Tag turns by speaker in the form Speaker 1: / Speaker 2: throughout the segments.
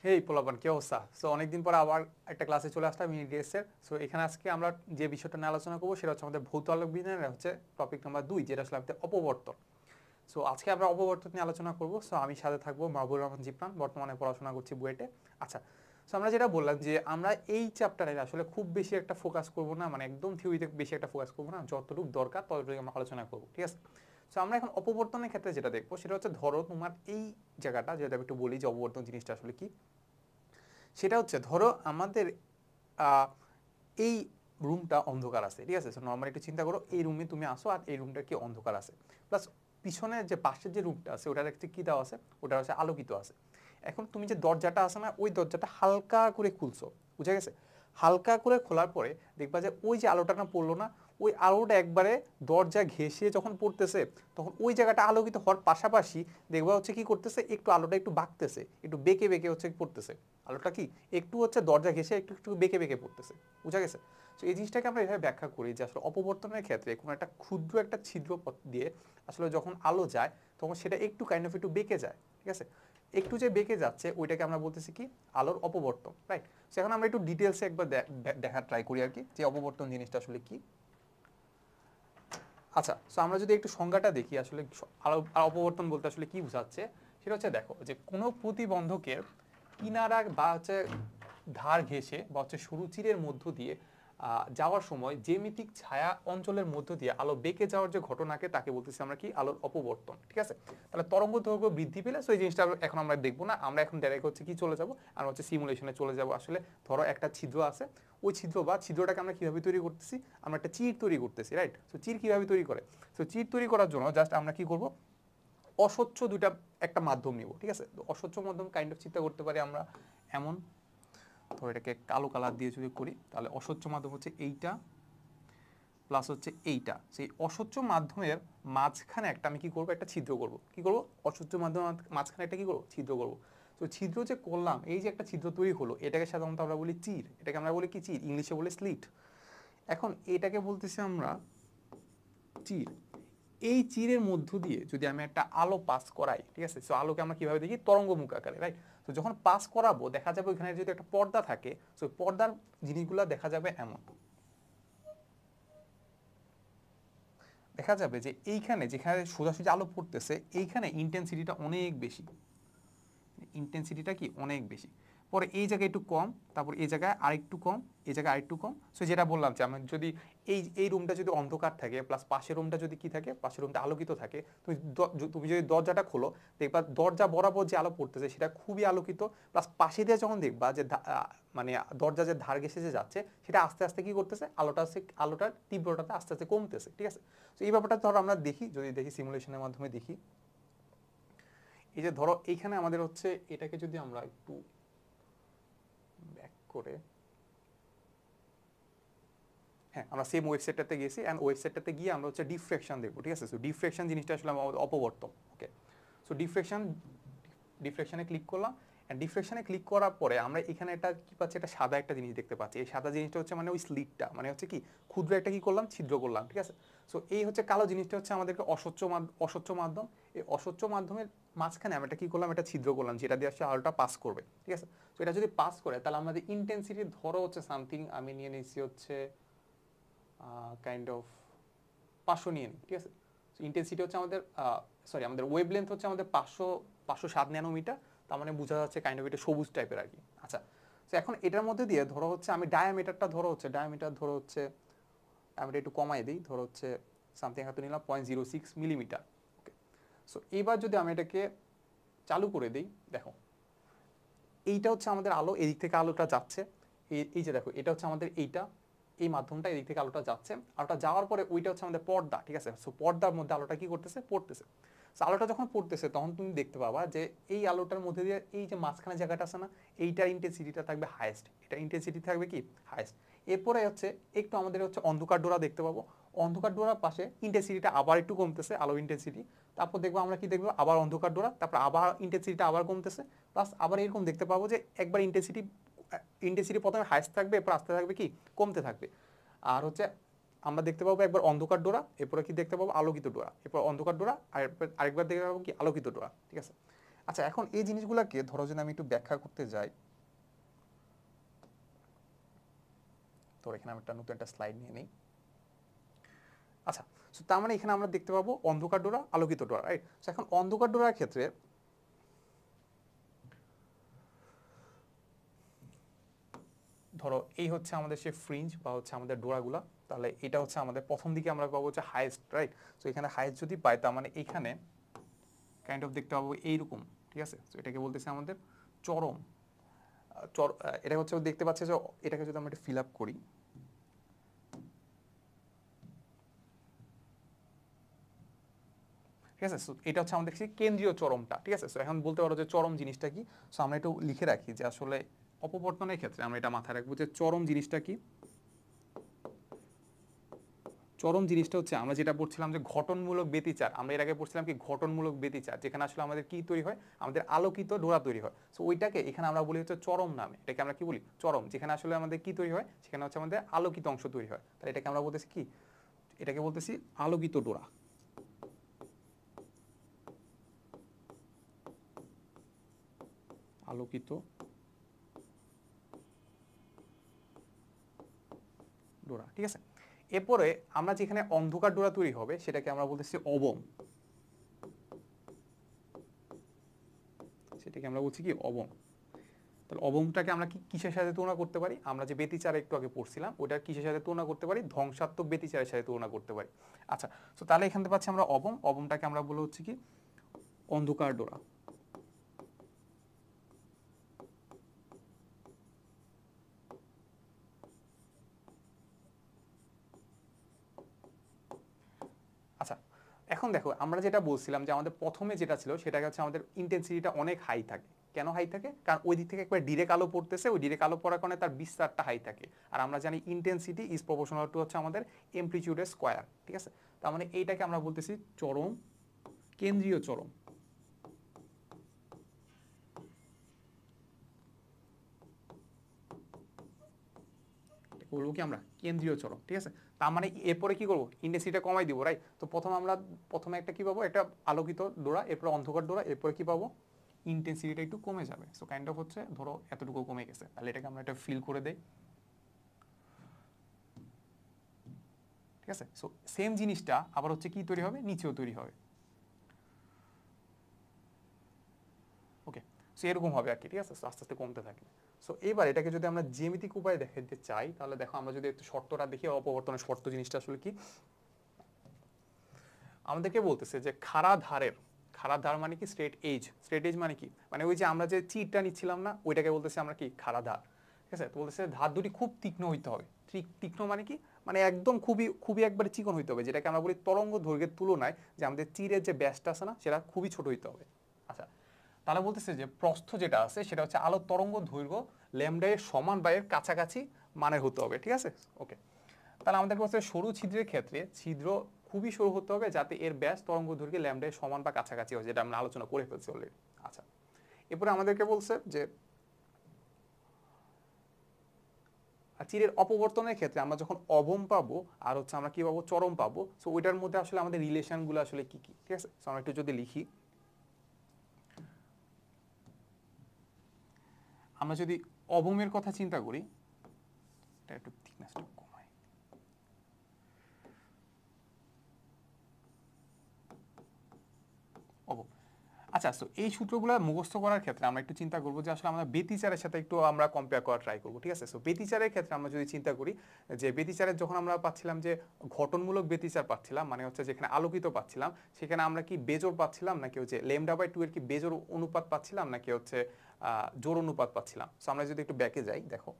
Speaker 1: হেই পোলাপান, কি অবস্থা? সো অনেকদিন পর আবার একটা ক্লাসে চলে আসলাম ইউনিডিএসের। সো এখানে আজকে আমরা যে বিষয়টা নিয়ে আলোচনা করবো সেটা হচ্ছে আমাদের ভৌত আলোক বিজ্ঞানের হচ্ছে টপিক নাম্বার 2, যেটা আসলে আমাদের অপবর্তন। সো আজকে আমরা অপবর্তন নিয়ে আলোচনা করবো। সো আমি সাথে থাকবো মাহবুবুর রহমান জিপ্রান, বর্তমানে পড়াশোনা করছি বুয়েটে। আচ্ছা, সো আমরা যেটা বললাম যে আমরা এই চ্যাপ্টারে আসলে খুব বেশি একটা ফোকাস করবো না, মানে একদম থিওরিতে বেশি একটা ফোকাস করবো না, যতটুকু দরকার ততটুকু আমরা আলোচনা করবো, ঠিক আছে? সো আমরা এখন অপবর্তনের ক্ষেত্রে যেটা দেখবো সেটা হচ্ছে, ধরো তোমার এই জায়গাটা, যেটা আমি একটু বলি যে অপবর্তন জিনিসটা আসলে কি। সেটা হচ্ছে, ধরো আমাদের এই রুমটা অন্ধকার আছে, ঠিক আছে? নর্মালি একটু চিন্তা করো, এই রুমে তুমি আসো আর এই রুমটা কি অন্ধকার আছে, প্লাস পিছনের যে পাশের যে রুমটা আছে ওটার একটা কি দেওয়া আছে, ওটা হচ্ছে আলোকিত আছে। এখন তুমি যে দরজাটা আছে না, ওই দরজাটা হালকা করে খুলছো, বুঝা গেছে? হালকা করে খোলার পরে দেখবা যে ওই যে আলোটা না পড়লো না, ওই আলোটা একবারে দরজা ঘেঁষে যখন পড়তেছে, তখন ওই জায়গাটা আলোকিত হওয়ার পাশাপাশি দেখবা হচ্ছে কি করতেছে, একটু আলোটা একটু বাঁকতেছে, একটু বেঁকে বেঁকে হচ্ছে পড়তেছে। আলোটা কি একটু হচ্ছে দরজা ঘেঁষে একটু একটু বেঁকে বেঁকে পড়তেছে, বুঝা গেছে? তো এই জিনিসটাকে আমরা এভাবে ব্যাখ্যা করি যে আসলে অপবর্তনের ক্ষেত্রে কোনো একটা ক্ষুদ্র একটা ছিদ্র পথ দিয়ে আসলে যখন আলো যায়, তখন সেটা একটু কাইন্ড অফ একটু বেঁকে যায়, ঠিক আছে? একটু যে বেঁকে যাচ্ছে ওইটাকে আমরা বলতেছি কি, আলোর অপবর্তন, রাইট? সো এখন আমরা একটু ডিটেলসে একবার দেখার ট্রাই করি আর কি, যে অপবর্তন জিনিসটা আসলে কি। আচ্ছা, সো আমরা যদি একটু সংজ্ঞাটা দেখি আসলে আলো আর অপবর্তন বলতে আসলে কি বোঝাচ্ছে, সেটা হচ্ছে দেখো যে কোনো প্রতিবন্ধকের কিনারা বা হচ্ছে ধার ঘেঁষে বা হচ্ছে সরু চিরের মধ্য দিয়ে যাওয়ার সময় জ্যামিতিক ছায়া অঞ্চলের মধ্য দিয়ে আলো বেঁকে যাওয়ার যে ঘটনাকে, তাকে বলতেছি আমরা কি, আলোর অপবর্তন, ঠিক আছে? তাহলে তরঙ্গ দৈর্ঘ্য বৃদ্ধি পেলে, সো এই জিনিসটা এখন আমরা দেখবো না, আমরা এখন ডাইরেক্ট হচ্ছে কি চলে যাব, আমরা হচ্ছে সিমুলেশনে চলে যাব। আসলে ধরো একটা ছিদ্র আছে, ওই ছিদ্র বা ছিদ্রটাকে আমরা কিভাবে তৈরি করতেছি, আমরা একটা চির তৈরি করতেছি, রাইট? সো চির কিভাবে তৈরি করে, সো চির তৈরি করার জন্য জাস্ট আমরা কি করব, অস্বচ্ছ দুইটা একটা মাধ্যম নিব, ঠিক আছে? তো অস্বচ্ছ মাধ্যম কাইন্ড অফ চিন্তা করতে পারি আমরা এমন, ধরো এটাকে কালো কালার দিয়ে যদি করি, তাহলে অস্বচ্ছ মাধ্যম হচ্ছে এইটা প্লাস হচ্ছে এইটা। সেই অস্বচ্ছ মাধ্যমের মাঝখানে একটা আমি কি করব, একটা ছিদ্র করব। কি করব, অস্বচ্ছ মাধ্যমের মাঝখানে একটা কি করব, ছিদ্র করব। তো ছিদ্র যে করলাম, এই যে একটা ছিদ্র তৈরি হলো, এটাকে সাধারণত আমরা বলি চির, এটাকে আমরা বলি কি, চির, ইংলিশে বলি স্লিট। এখন এটাকে বলতেছি আমরা চির। এই চিরের মধ্য দিয়ে যদি আমি একটা আলো পাস করাই, ঠিক আছে? সো আলোকে আমরা কিভাবে দেখি, তরঙ্গমুখ আকারে, রাইট? তো যখন পাস করাবো দেখা যাবে ওখানে যদি একটা পর্দা থাকে, সো পর্দার জিনিসগুলো দেখা যাবে এমন, দেখা যাবে যে এইখানে যেখানে সোজাসুজি আলো পড়তেছে, এইখানে ইন্টেন্সিটিটা অনেক বেশি, ইন্টেন্সিটিটা কি অনেক বেশি। পরে এই জায়গায় একটু কম, তারপর এই জায়গায় আরেকটু কম, এই জায়গায় আরেকটু কম। সো যেটা বললাম যে আমি যদি এই রুমটা যদি অন্ধকার থাকে, প্লাস পাশের রুমটা যদি কি থাকে, পাশের রুমটা আলোকিত থাকে, তুমি যদি দরজাটা খোলো, দেখবা দরজা বরাবর যে আলো পড়তেছে সেটা খুবই আলোকিত, প্লাস পাশে দিয়ে যখন দেখবা যে মানে দরজা যে ধার ঘেঁষে যে যাচ্ছে, সেটা আস্তে আস্তে কি করতেছে, আলোটার তীব্রতাটা আস্তে আস্তে কমতেছে, ঠিক আছে? তো এই ব্যাপারটা ধরো আমরা দেখি, যদি দেখি সিমুলেশনের মাধ্যমে দেখি, এই যে ধরো এইখানে আমাদের হচ্ছে, এটাকে যদি আমরা একটু ব্যাক করে, হ্যাঁ আমরা সেম ওয়েবসাইটটাতে গেছি, অ্যান্ড ওয়েবসাইটটাতে গিয়ে আমরা হচ্ছে ডিফ্রেকশন দেখবো, ঠিক আছে? সো ডিফ্রেকশন জিনিসটা আসলে আমাদের অপবর্তন, ওকে? সো ডিফ্রেকশনে ক্লিক করলাম, অ্যান্ড ডিফ্রেকশনে ক্লিক করার পরে আমরা এখানে একটা কি পাচ্ছি, একটা সাদা একটা জিনিস দেখতে পাচ্ছি। এই সাদা জিনিসটা হচ্ছে মানে ওই স্লিটটা, মানে হচ্ছে কি ক্ষুদ্র একটা কি করলাম, ছিদ্র করলাম, ঠিক আছে? সো এই হচ্ছে কালো জিনিসটা হচ্ছে আমাদেরকে অস্বচ্ছ মাধ্যম। এই অস্বচ্ছ মাধ্যমের মাঝখানে আমরা এটা কি করলাম, একটা ছিদ্র করলাম, যেটা দিয়ে আসলে আলোটা পাস করবে, ঠিক আছে? তো এটা যদি পাস করে, তাহলে আমাদের ইন্টেন্সিটি ধরো হচ্ছে সামথিং, আমি নিয়ে নিচ্ছি হচ্ছে কাইন্ড অফ 500 নিয়ে নিই, ঠিক আছে? সো ইন্টেন্সিটি হচ্ছে আমাদের, সরি, আমাদের ওয়েভ লেন্থ হচ্ছে আমাদের 507 ন্যানোমিটার। তার মানে বোঝা যাচ্ছে কাইন্ড অফ এটা সবুজ টাইপের আর কি। আচ্ছা, তো এখন এটার মধ্যে দিয়ে ধরো হচ্ছে আমি ডায়ামিটারটা ধরো হচ্ছে ডায়ামিটার একটু কমাই দিই, ধরো হচ্ছে সামথিং হয়তো নিলাম 0.06 মিলিমিটার, ওকে? সো এইবার যদি আমি এটাকে চালু করে দিই, দেখো এইটা হচ্ছে আমাদের আলো, এই দিক থেকে আলোটা যাচ্ছে, এই যে দেখো এটা হচ্ছে আমাদের এই মাধ্যমটা, এই দিক থেকে আলোটা যাচ্ছে, আলোটা যাওয়ার পরে ওইটা হচ্ছে আমাদের পর্দা, ঠিক আছে? সো পর্দার মধ্যে আলোটা কি করতেছে, পড়তেছে। সো আলোটা যখন পড়তেছে তখন তুমি দেখতে পাবা যে এই আলোটার মধ্যে দিয়ে এই যে মাঝখানে জায়গাটা আছে না, এইটার ইন্টেন্সিটিটা থাকবে হাইয়েস্ট, এটা ইন্টেন্সিটি থাকবে কি হাইয়েস্ট। এরপরে হচ্ছে একটু আমাদের হচ্ছে অন্ধকার ডোরা দেখতে পাবো, অন্ধকার ডোরার পাশে ইন্টেন্সিটিটা আবার একটু কমতেছে, আলো ইন্টেন্সিটি। তারপর দেখবো আমরা কি দেখবো, আবার অন্ধকার ডোরা, তারপর আবার ইন্টেন্সিটিটা আবার কমতেছে, প্লাস আবার এরকম দেখতে পাবো যে একবার ইন্টেন্সিটি প্রথমে হাইস্ট থাকবে, এরপর আস্তে থাকবে কি কমতে থাকবে। আর হচ্ছে আমরা দেখতে পাবো একবার অন্ধকার ডোরা, এরপরে কি দেখতে পাবো, আলোকিত ডোরা, এরপর অন্ধকার ডোরা, আর আরেকবার দেখতে পাবো কি আলোকিত ডোরা, ঠিক আছে? আচ্ছা, এখন এই জিনিসগুলোকে ধরো যদি আমি একটু ব্যাখ্যা করতে যাই, তো এখানে আমি নতুন একটা স্লাইড নিয়ে নিই। আচ্ছা, সো তার মানে এখানে আমরা দেখতে পাবো অন্ধকার ডোরা, আলোকিত ডোরা, রাইট? সো এখন অন্ধকার ডোরার ক্ষেত্রে ধরো এই হচ্ছে আমাদের সে ফ্রিঞ্জ বা হচ্ছে আমাদের ডোরাগুলা, তাহলে এটা হচ্ছে আমাদের প্রথম দিকে আমরা পাবো হচ্ছে হাইয়েস্ট, রাইট? সো এখানে হাইয়েস্ট যদি পাই তার মানে এখানে কাইন্ড অফ দেখতে পাবো এইরকম, ঠিক আছে? তো এটাকে বলতেছে আমাদের চরম। এটা হচ্ছে দেখতে পাচ্ছে যে এটাকে যদি আমরা একটু ফিল আপ করি, ঠিক আছে? সো এটা হচ্ছে আমাদের কেন্দ্রীয় চরমটা, ঠিক আছে? সো এখন বলতে পারো যে চরম জিনিসটা কি। সো আমরা একটু লিখে রাখি যে আসলে অপবর্তনের ক্ষেত্রে আমরা এটা মাথায় রাখবো যে চরম জিনিসটা কি। চরম জিনিসটা হচ্ছে আমরা যেটা পড়ছিলাম যে ঘটনমূলক ব্যতিচার, আমরা এর আগে পড়ছিলাম কি ঘটনমূলক ব্যতিচার, যেখানে আসলে আমাদের কি তৈরি হয়, আমাদের আলোকিত ডোরা তৈরি হয়। সো ওইটাকে এখানে আমরা বলি হচ্ছে চরম নামে, এটাকে আমরা কি বলি চরম, যেখানে আসলে আমাদের কি তৈরি হয়, সেখানে হচ্ছে আমাদের আলোকিত অংশ তৈরি হয়, তাহলে এটাকে আমরা বলতেছি কি, এটাকে বলতেছি আলোকিত ডোরা। আলোকিত ডোরা, ঠিক আছে? এরপরে আমরা যেখানে অন্ধকার ডোরা তৈরি হবে সেটাকে আমরা বলতেছি অবম, সেটাকে আমরা বলছি কি অবম। তাহলে অবমটাকে আমরা কি কিসের সাথে তুলনা করতে পারি, আমরা যে ব্যতিচার একটু আগে পড়ছিলাম ওটার কিসের সাথে তুলনা করতে পারি, ধ্বংসাত্মক ব্যতিচারের সাথে তুলনা করতে পারি। আচ্ছা, তো তাহলে এখান থেকে পাচ্ছি আমরা অবম, অবমটাকে আমরা বলে হচ্ছে কি অন্ধকার ডোরা। আচ্ছা, এখন দেখো আমরা যেটা বলছিলাম যে আমাদের প্রথমে যেটা ছিল সেটা হচ্ছে আমাদের ইন্টেন্সিটিটা অনেক হাই থাকে। কেন হাই থাকে? কারণ ওই দিক থেকে একবার ডিরেক্ট আলো পড়তেছে, ওই ডিরেক্ট আলো পড়ার কারণে তার বিস্তারটা হাই থাকে। আর আমরা জানি ইন্টেন্সিটি ইজ প্রপোর্শনাল টু হচ্ছে আমাদের এমপ্লিটিউডের স্কয়ার, ঠিক আছে? তার মানে এইটাকে আমরা বলতেছি চরম, কেন্দ্রীয় চরম। বলবো কি আমরা কেন্দ্রীয় চরম, ঠিক আছে? তার মানে এরপরে কি করবো, ইন্টেন্সিটিটা কমাই দিব, রাইট? তো প্রথমে একটা কি পাবো, একটা আলোকিত ডোরা, এরপর অন্ধকার ডোরা, এরপরে কি পাবো, ইন্টেন্সিটিটা একটু কমে যাবে। সো কাইন্ড অফ হচ্ছে ধরো এতটুকু কমে গেছে, তাহলে এটাকে আমরা একটা ফিল করে দেই, ঠিক আছে? সো সেম জিনিসটা আবার হচ্ছে কি তৈরি হবে, নিচেও তৈরি হবে। ওকে, সো এরকম হবে আর কি, ঠিক আছে? আস্তে আস্তে কমতে থাকবে। সো এবার এটাকে যদি আমরা জ্যামিতিক উপায়ে দেখাতে চাই, তাহলে দেখো আমরা যদি একটু শর্তটা দেখি, অপবর্তনের শর্ত জিনিসটা আসলে কি আমাদেরকে বলতেছে যে খাড়া ধার মানে কি স্ট্রেট এজ, স্ট্রেট এজ মানে কি, মানে ওই যে আমরা যে চিরটা নিচ্ছিলাম না, ওইটাকে বলতেছে আমরা কি খাড়া ধার, ঠিক আছে? তো বলতেছে ধার দুটি খুব তীক্ষ্ণ হইতে হবে। তীক্ষ্ণ মানে কি, মানে একদম খুবই খুবই একবারে চিকন হইতে হবে, যেটাকে আমরা বলি তরঙ্গ দৈর্ঘ্যের তুলনায় যে আমাদের চিরের যে ব্যাসটা আছে না, সেটা খুবই ছোট হইতে হবে। আচ্ছা, তাহলে বলতেছে যে প্রস্থ যেটা আছে সেটা হচ্ছে আলোর তরঙ্গ দৈর্ঘ্য ল্যামডা এর সমান বা এর কাছাকাছি মানের হতে হবে, ঠিক আছে? ওকে, তাহলে আমাদের কাছে সরু ছিদ্রের ক্ষেত্রে ছিদ্র খুবই সরু হতে হবে যাতে এর ব্যাস তরঙ্গ দৈর্ঘ্যে ল্যামডা এর সমান বা কাছাকাছি হয়, যেটা আমরা আলোচনা করে ফেলছি অলরেডি। আচ্ছা, এরপরে আমাদেরকে বলছে যে চিরের অপবর্তনের ক্ষেত্রে আমরা যখন অবম পাবো আর হচ্ছে আমরা কি পাবো, চরম পাবো, সো ওইটার মধ্যে আসলে আমাদের রিলেশনগুলো আসলে কি কি, ঠিক আছে? সো আমরা একটু যদি লিখি, আমরা যদি অবমের কথা চিন্তা করি, এটা একটু থিকনেসটা কমাই, অবম। আচ্ছা, সো এই সূত্রগুলো মুখস্থ করার ক্ষেত্রে আমরা একটু চিন্তা করবো যে আসলে আমরা ব্যতিচারের সাথে একটু আমরা কম্পেয়ার করার ট্রাই করবো, ঠিক আছে? সো ব্যতিচারের ক্ষেত্রে আমরা যদি চিন্তা করি যে ব্যতিচারের যখন আমরা পাচ্ছিলাম যে ঘটনমূলক ব্যতিচার পাচ্ছিলাম, মানে হচ্ছে যেখানে আলোকিত পাচ্ছিলাম, সেখানে আমরা কি বেজোড় পাচ্ছিলাম নাকি হচ্ছে ল্যামডা বাই 2 এর কি বেজোড় অনুপাত পাচ্ছিলাম নাকি হচ্ছে জোড় অনুপাত পাচ্ছিলাম? সো আমরা যদি একটু ব্যাকে যাই, দেখো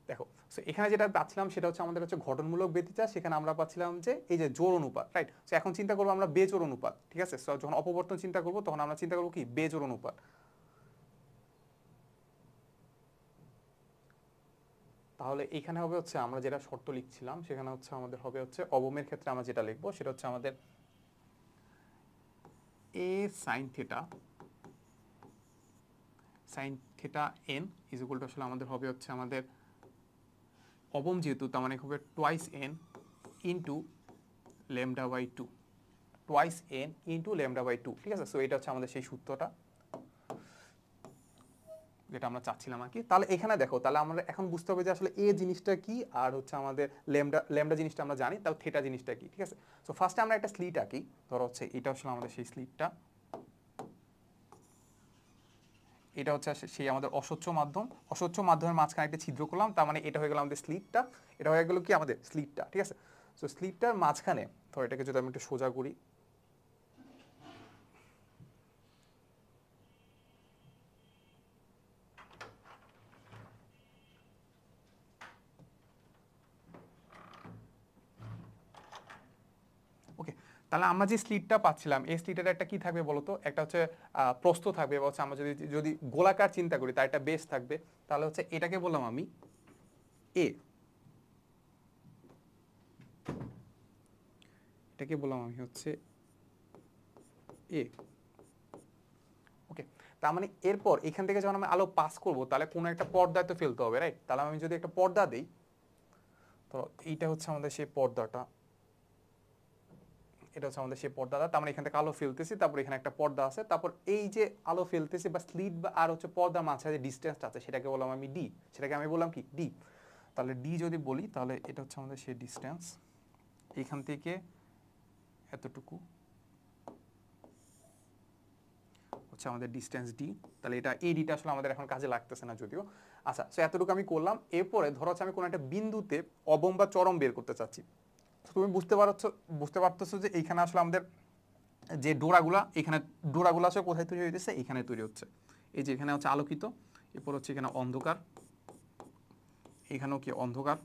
Speaker 1: দেখো সো এখানে যেটা পাচ্ছিলাম সেটা হচ্ছে আমাদের হচ্ছে ঘটনমূলক ব্যতিচার, সেখানে আমরা পাচ্ছিলাম যে এই যে জোড় অনুপাত, রাইট? সো এখন চিন্তা করবো আমরা বেজোড় অনুপাত, ঠিক আছে? সো যখন অপবর্তন চিন্তা করবো তখন আমরা চিন্তা করবো কি বেজোড় অনুপাত। তাহলে এখানে হবে হচ্ছে আমরা যেটা শর্ত লিখছিলাম সেখানে হচ্ছে আমাদের হবে হচ্ছে অবমের ক্ষেত্রে আমরা যেটা লিখবো সেটা হচ্ছে আমাদের A sine theta N is equal to আসলে আমাদের হবে হচ্ছে আমাদের অবম যেহেতু তার মানে হবে twice N into lambda by 2, twice N into lambda by 2, ঠিক আছে। সো এটা হচ্ছে আমাদের সেই সূত্রটা যেটা আমরা চাচ্ছিলাম আর কি। তাহলে এখানে দেখো, তাহলে আমরা এখন বুঝতে হবে যে আসলে এ জিনিসটা কি আর হচ্ছে আমাদের ল্যামডা জিনিসটা আমরা জানি, তাও থিটা জিনিসটা কি, ঠিক আছে। সো ফার্স্টে আমরা একটা স্লিট আঁকি, ধরো হচ্ছে এটা হচ্ছে আমাদের সেই স্লিটটা, এটা হচ্ছে সেই আমাদের অস্বচ্ছ মাধ্যম, অস্বচ্ছ মাধ্যমের মাঝখানে একটা ছিদ্র করলাম, তার মানে এটা হয়ে গেল আমাদের স্লিটটা, এটা হয়ে গেল কি আমাদের স্লিটটা, ঠিক আছে। সো স্লিটটার মাঝখানে ধরো এটাকে যদি আমি একটু সোজা করি, ওকে। তাহলে আমরা যে স্লিটটা পাচ্ছিলাম, এই স্লিটের একটা কি থাকবে বলতো, একটা হচ্ছে প্রস্থ থাকবে, বা হচ্ছে আমরা যদি যদি গোলাকার চিন্তা করি তার একটা বেস থাকবে। তাহলে হচ্ছে এটাকে বললাম আমি এ, এটাকে বললাম আমি হচ্ছে এ, ওকে। তার মানে এরপর এখান থেকে যখন আমি আলো পাস করব, তাহলে কোনো একটা পর্দায় তো ফেলতে হবে, রাইট। তাহলে আমি যদি একটা পর্দা দিই, তো এইটা হচ্ছে আমাদের সেই পর্দাটা, এটা হচ্ছে আমাদের সেই পর্দাটা, তার মানে এখান থেকে আলো ফেলতেছি, তারপর এখানে একটা পর্দা আছে, তারপর এই যে আলো ফেলতেছি বা স্লিট বা আর হচ্ছে পর্দার মাঝখানে যে ডিস্টেন্সটা আছে সেটাকে বললাম আমি ডি, সেটাকে আমি বললাম কি ডি। তাহলে ডি যদি বলি, তাহলে এটা হচ্ছে আমাদের সেই ডিস্টেন্স, এখান থেকে এতটুকু হচ্ছে আমাদের ডিস্টেন্স ডি। তাহলে এটা এই ডিটা আসলে আমাদের এখন কাজে লাগতেছে না যদিও। আচ্ছা, সো এতটুকু আমি করলাম। এরপরে ধরো হচ্ছে আমি কোনো একটা বিন্দুতে অবম বা চরম বের করতে চাচ্ছি। তুমি বুঝতে পারতেছো যে এইখানে আসলে আমাদের যে ডোরাগুলা, এখানে ডোরাগুলো আসলে কোথায় তৈরি হইতেছে, এখানে তৈরি হচ্ছে। এই যে এখানে হচ্ছে আলোকিত, এরপর হচ্ছে এখানে অন্ধকার, এখানেও কি অন্ধকার,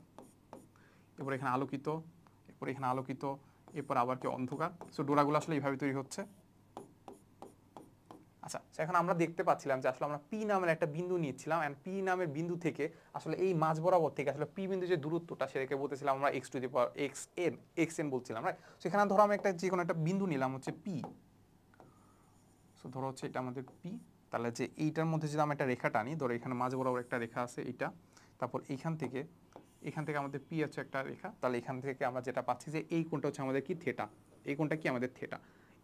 Speaker 1: এরপর এখানে আলোকিত, এরপর এখানে আলোকিত, এরপর আবার কি অন্ধকার। সো ডোরাগুলো আসলে এইভাবে তৈরি হচ্ছে। আচ্ছা, এখন আমরা দেখতে পাচ্ছিলাম যে আসলে আমরা পি নামের একটা বিন্দু নিয়েছিলাম, এন্ড পি নামের বিন্দু থেকে আসলে এই মাঝ বরাবর থেকে আসলে পি বিন্দু যে দূরত্বটা সেটাকে বলতেছিলাম আমরা x to the power x N বলছিলাম, রাইট। সেখানে ধরো আমি একটা যে কোনো একটা বিন্দু নিলাম হচ্ছে পি। সো ধরো হচ্ছে এটা আমাদের পি। তাহলে যে এইটার মধ্যে যদি আমি একটা রেখা টানি, ধরো এখানে মাঝ বরাবর একটা রেখা আছে এইটা, তারপর এখান থেকে আমাদের পি আছে একটা রেখা, তাহলে এখান থেকে আমরা যেটা পাচ্ছি যে এই কোণটা হচ্ছে আমাদের কি থিটা, এই কোণটা কি আমাদের থিটা,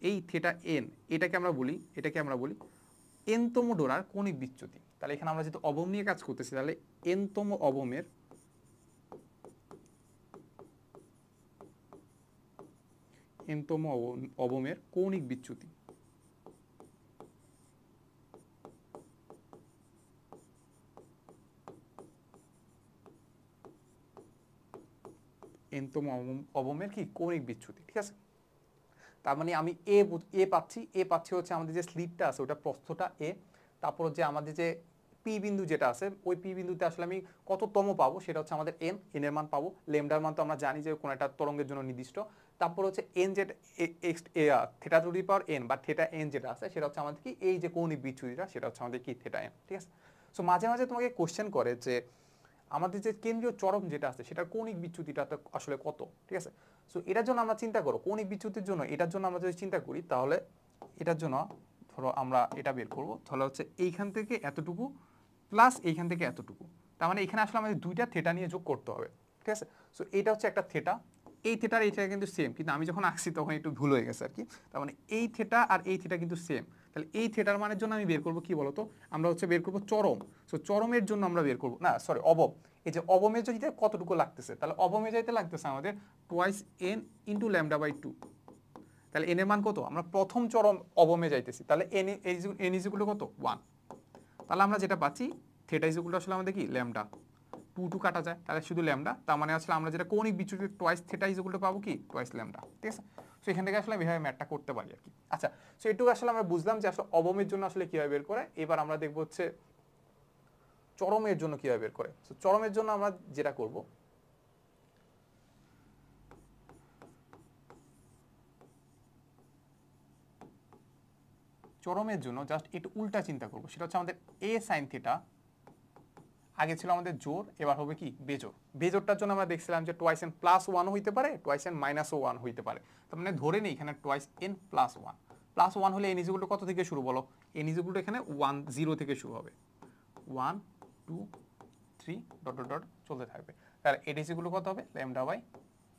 Speaker 1: এই থিটা এন, এটাকে আমরা বলি এনতম ডোরার কৌণিক বিচ্যুতি। তাহলে এখানে আমরা যেহেতু অবম নিয়ে কাজ করতেছি, তাহলে এনতম অবমের কৌণিক বিচ্যুতি, এনতম অবমের কি কৌণিক বিচ্যুতি, ঠিক আছে। তার মানে আমি এ পাচ্ছি হচ্ছে আমাদের যে স্লিটটা আছে ওটা প্রস্থটা এ, তারপর যে আমাদের যে পি বিন্দু যেটা আছে ওই পি বিন্দুতে আসলে আমি কততম পাবো সেটা হচ্ছে আমাদের এন, এন এর মান পাবো। ল্যামডার মান তো আমরা জানি যে কোনো একটা তরঙ্গের জন্য নির্দিষ্ট। তারপর হচ্ছে এন যেটা theta to the power N বা থিটা এন যেটা আছে সেটা হচ্ছে আমাদের কি এই যে কৌণিক বিচ্যুতিটা সেটা হচ্ছে আমাদের কি থিটা এন, ঠিক আছে। সো মাঝে মাঝে তোমাকে কোশ্চেন করে যে আমাদের যে কেন্দ্রীয় চরম যেটা আছে সেটার কৌণিক বিচ্যুতিটা আসলে কত, ঠিক আছে। সো এটার জন্য আমরা চিন্তা করো কৌণিক বিচ্যুতির জন্য, এটার জন্য আমরা যদি চিন্তা করি তাহলে এটার জন্য ধরো আমরা এটা বের করবো, তাহলে হচ্ছে এইখান থেকে এতটুকু প্লাস এইখান থেকে এতটুকু, তার মানে এখানে আসলে আমাদের দুইটা থেটা নিয়ে যোগ করতে হবে, ঠিক আছে। সো এটা হচ্ছে একটা থেটা, এই থেটার এই থেটা কিন্তু সেম, কিন্তু আমি যখন আঁকছি তখন একটু ভুল হয়ে গেছে আর কি। তার মানে এই থেটা আর এই থেটা কিন্তু সেম। তাহলে এই থেটার মানের জন্য আমি বের করবো কি বলতো, আমরা হচ্ছে বের করবো চরম। সো চরমের জন্য আমরা বের করবো না, সরি অবম। এই যে অবমের যদি কতটুকু লাগতেছে, তাহলে অবমে যাইতে লাগতেছে আমাদের twice N into lambda by 2। তাহলে এন এর মান কত, আমরা প্রথম চরম অবমে যাইতেছি, তাহলে এন ইজ ইকুয়াল টু কত 1। তাহলে আমরা যেটা পাচ্ছি থেটা ইজ ইকুয়াল টু আসলে আমাদের কি ল্যামডা, 2 কাটা যায়, তাহলে শুধু ল্যামডা, তার মানে আসলে আমরা যেটা কৌণিক বিচ্যুতি twice theta is equal to পাবো কি টোয়াইস ল্যামডা, ঠিক আছে। সো এখান থেকে আসলে এভাবে ম্যাথটা করতে পারি আর কি। আচ্ছা, সো এটুকু আসলে আমরা বুঝলাম যে আসলে অবমের জন্য আসলে কিভাবে বের করে। এবার আমরা দেখবো হচ্ছে চরমের জন্য কিভাবে বের করে। সো চরমের জন্য আমরা যেটা করব, চরমের জন্য জাস্ট একটু উল্টা চিন্তা করবো, সেটা হচ্ছে আমাদের এ সাইন থিটা আগে ছিল আমাদের জোর, এবার হবে কি বেজোর। বেজোরটার জন্য আমরা দেখছিলাম যে টোয়াইস এন প্লাস 1 হইতে পারে, টোয়াইস এন মাইনাসও 1 হইতে পারে। তার মানে ধরে নেই এখানে টোয়াইস এন প্লাস 1, প্লাস 1 হলে এন ইজ ইকুয়াল টু কত থেকে শুরু বলো, এন ইজ ইকুয়াল টু এখানে 1 0 থেকে শুরু হবে, 1 2 3 ডট ডট ডট চলতে থাকবে। তাহলে এন ইজ ইকুয়াল টু কত হবে ল্যামডা বাই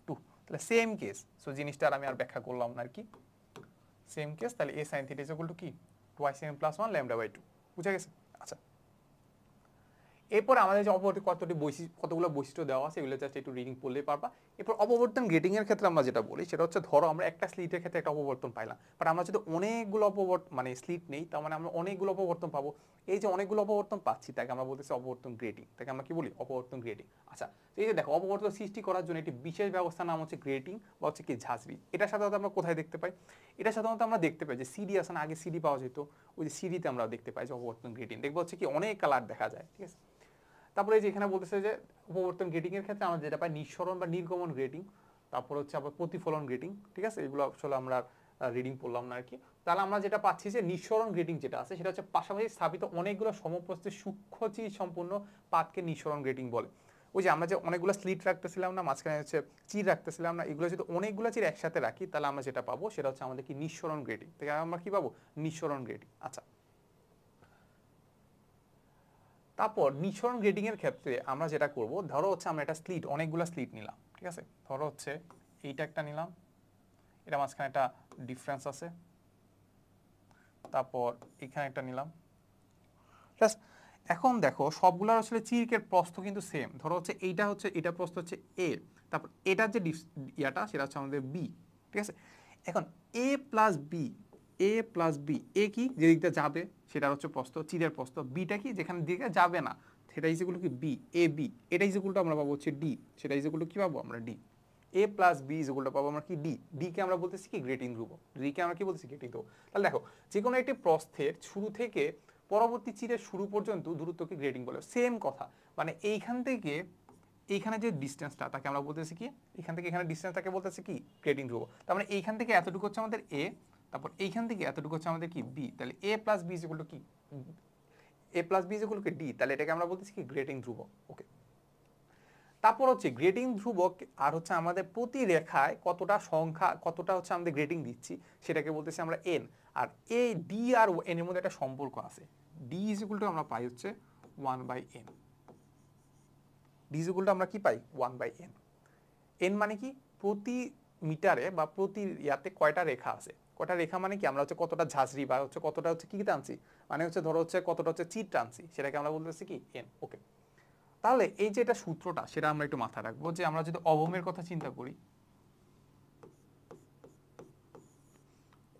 Speaker 1: 2। তাহলে সেম কেস, সো জিনিসটা আমি আর ব্যাখ্যা করলাম না আর কি, সেম কেস। তাহলে a sin θ ইকুয়াল টু কি twice n প্লাস 1 λ/2, বুঝা গেছে? আচ্ছা, এরপর আমাদের যে অপবর্তী কতগুলো বৈশিষ্ট্য দেওয়া আছে এগুলো জাস্ট একটু রিডিং পড়লেই পারবা। এরপর অপবর্তন গ্রেটিং এর ক্ষেত্রে আমরা যেটা বলি সেটা হচ্ছে, ধরো আমরা একটা স্লিটের ক্ষেত্রে একটা অপবর্তন পাইলাম, বাট আমরা যদি অনেকগুলো মানে স্লিট নেই, তার মানে আমরা অনেকগুলো অপবর্তন পাবো। এই যে অনেকগুলো অপবর্তন পাচ্ছি তাকে আমরা বলতেছি অপবর্তন গ্রেটিং, তাকে আমরা কি বলি? অপবর্তন গ্রেটিং। আচ্ছা, এই যে দেখো অপবর্তন সৃষ্টি করার জন্য একটি বিশেষ ব্যবস্থার নাম হচ্ছে গ্রেটিং বা হচ্ছে কি ঝাঁঝরি। এটা সাধারণত আমরা কোথায় দেখতে পাই? এটা সাধারণত আমরা দেখতে পাই যে সিডি আছে না, আগে সিডি পাওয়া যেত, ওই যে সিডিতে আমরা দেখতে পাই যে অপবর্তন গ্রেটিং, দেখবো হচ্ছে কি অনেক কালার দেখা যায়, ঠিক আছে? তারপরে যে এখানে বলতেছে যে অপবর্তন গ্রেটিং এর ক্ষেত্রে আমরা যেটা পাই নিঃসরণ বা নির্গমন গ্রেটিং, তারপর হচ্ছে আবার প্রতিফলন গ্রেটিং, ঠিক আছে? এগুলো আসলে আমরা রিডিং পড়লাম না আর কি। তাহলে আমরা যেটা পাচ্ছি যে নিঃসরণ গ্রেটিং যেটা আছে সেটা হচ্ছে পাশাপাশি স্থাপিত অনেকগুলো সমপ্রস্থের সূক্ষ্ম চির সম্পূর্ণ পাতকে নিঃসরণ গ্রেটিং বলে। ওই যে আমরা যে অনেকগুলো স্লিট রাখতেছিলাম না, মাঝখানে হচ্ছে চির রাখতেছিলাম না, এগুলো যদি অনেকগুলো চির একসাথে রাখি তাহলে আমরা যেটা পাবো সেটা হচ্ছে আমাদের কি নিঃসরণ গ্রেটিং, তাই আমরা কি পাবো? নিঃসরণ গ্রেটিং। আচ্ছা, তারপর নিঃসরণ গ্রেডিং এর ক্ষেত্রে আমরা যেটা করব, ধরো হচ্ছে আমরা একটা স্লিট, অনেকগুলো স্লিট নিলাম, ঠিক আছে? ধরো হচ্ছে এইটা একটা নিলাম, এটা মাঝখানে একটা ডিফারেন্স আছে, তারপর এখানে একটা নিলাম, ঠিক আছে? এখন দেখো সবগুলোর আসলে চিরকের প্রস্থ কিন্তু সেম। ধরো হচ্ছে এইটা হচ্ছে, এটা প্রস্থ হচ্ছে এ, তারপর এটার যে ইয়াটা সেটা হচ্ছে আমাদের বি, ঠিক আছে? এখন এ প্লাস বি, এ প্লাস বি, এ কি যে দিকটা যাবে সেটা হচ্ছে প্রস্থ, চিরের প্রস্থ, বিটা কি যেখানে দিকে যাবে না সেটা ইজিকুল কি বি, এ বি, এটা ইজিকুলটা আমরা পাবো হচ্ছে ডি, সেটা ইজিকুল কি পাবো আমরা? ডি। এ প্লাস বি ইজিকুলটা পাবো আমরা কি? ডি। ডি কে আমরা বলতেছি কি? গ্রেটিং ধ্রুবক। ডি কে আমরা কি বলতেছি? গ্রেটিং ধ্রুবক। তাহলে দেখো যে কোনো একটি প্রস্থের শুরু থেকে পরবর্তী চিরের শুরু পর্যন্ত দূরত্বকে গ্রেটিং বলে। সেম কথা, মানে এইখান থেকে এইখানে যে ডিস্টেন্সটা তাকে আমরা বলতেছি কি? এখান থেকে এখানে ডিস্টেন্সটাকে বলতেছি কি? গ্রেটিং ধ্রুবক। তার মানে এইখান থেকে এতটুকু হচ্ছে আমাদের এ, তারপর এইখান থেকে এতটুকু হচ্ছে আমাদের কি? বি। তাহলে A plus B equal to কি? A plus B equal to D. তাহলে এটাকে আমরা বলতেছি কি? গ্রেটিং ধ্রুবক। ওকে, তারপর হচ্ছে গ্রেটিং ধ্রুবক আর হচ্ছে আমাদের প্রতি রেখায় কতটা সংখ্যা, কতটা হচ্ছে আমাদের গ্রেটিং দিচ্ছি সেটাকে বলতেছি আমরা এন। আর এই ডি আর এন এর মধ্যে একটা সম্পর্ক আছে, ডি ইজ ইকুয়াল টু আমরা পাই হচ্ছে 1/n। D is equal two আমরা কি পাই? 1/n। এন মানে কি? প্রতি মিটারে বা প্রতি ইয়াতে কয়টা রেখা আছে, কয়টা রেখা মানে কি? আমরা হচ্ছে কতটা ঝাঁঝরি বা হচ্ছে কতটা হচ্ছে কি টানছি, মানে হচ্ছে ধরো হচ্ছে কতটা হচ্ছে চির টানছি, সেটাকে আমরা বলতেছি কি? এন। ওকে, তাহলে এই যে এটা সূত্রটা সেটা আমরা একটু মাথায় রাখবো, যে আমরা যদি অবমের কথা চিন্তা করি,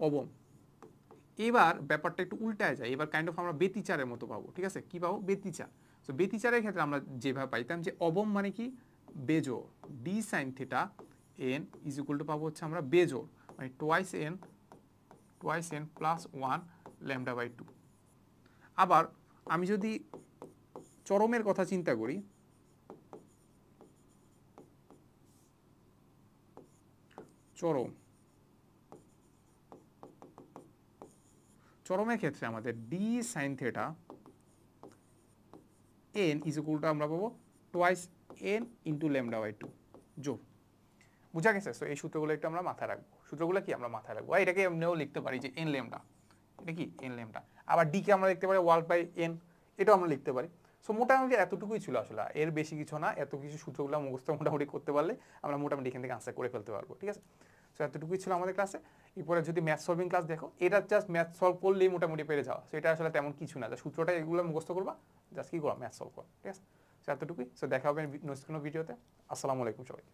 Speaker 1: অবম, এবার ব্যাপারটা একটু উল্টায় যায়, এবার কাইন্ড অফ আমরা ব্যতিচারের মতো পাবো, ঠিক আছে? কি পাবো? ব্যতিচার। তো ব্যতিচারের ক্ষেত্রে আমরা যেভাবে পাইতাম যে অবম মানে কি? বেজোড়, D sine theta N is equal to পাবো হচ্ছে আমরা বেজোড়, মানে টোয়াইস এন প্লাস 1 λ/2। আবার আমি যদি চরমের কথা চিন্তা করি, চরমের ক্ষেত্রে আমাদের D sine theta N is equal two আমরা পাবো টোয়াইস এন ইন্টু λ/2 জোর। বুঝা গেছে? সো এই সূত্রগুলো একটু আমরা মাথায় রাখবো। সূত্রগুলো কি আমরা মাথায় রাখবো, এটাকে এমনিও লিখতে পারি যে এন ল্যামডা, এটা কি? N lambda. আবার ডি কে আমরা লিখতে পারি ওয়াল বাই এন, এটাও আমরা লিখতে পারি। সো মোটামুটি এতটুকুই ছিল আসলে, এর বেশি কিছু না। এত কিছু সূত্রগুলো মুখস্থ মোটামুটি করতে পারলে আমরা মোটামুটি এখান থেকে আনসার করে ফেলতে পারবো, ঠিক আছে? সো এতটুকুই ছিল আমাদের ক্লাসে। এরপরে যদি ম্যাথ সলভিং ক্লাস দেখো, এটা জাস্ট ম্যাথ সলভ করলেই মোটামুটি পেরে যাওয়া। সো এটা আসলে তেমন কিছু না, সূত্রটা এগুলো মুখস্থ করবা, জাস্ট কি করবা? ম্যাথ সলভ করো, ঠিক আছে? সো এতটুকুই। সো দেখা হবে নেক্সট কোনো ভিডিওতে। আসসালামু আলাইকুম সবাই।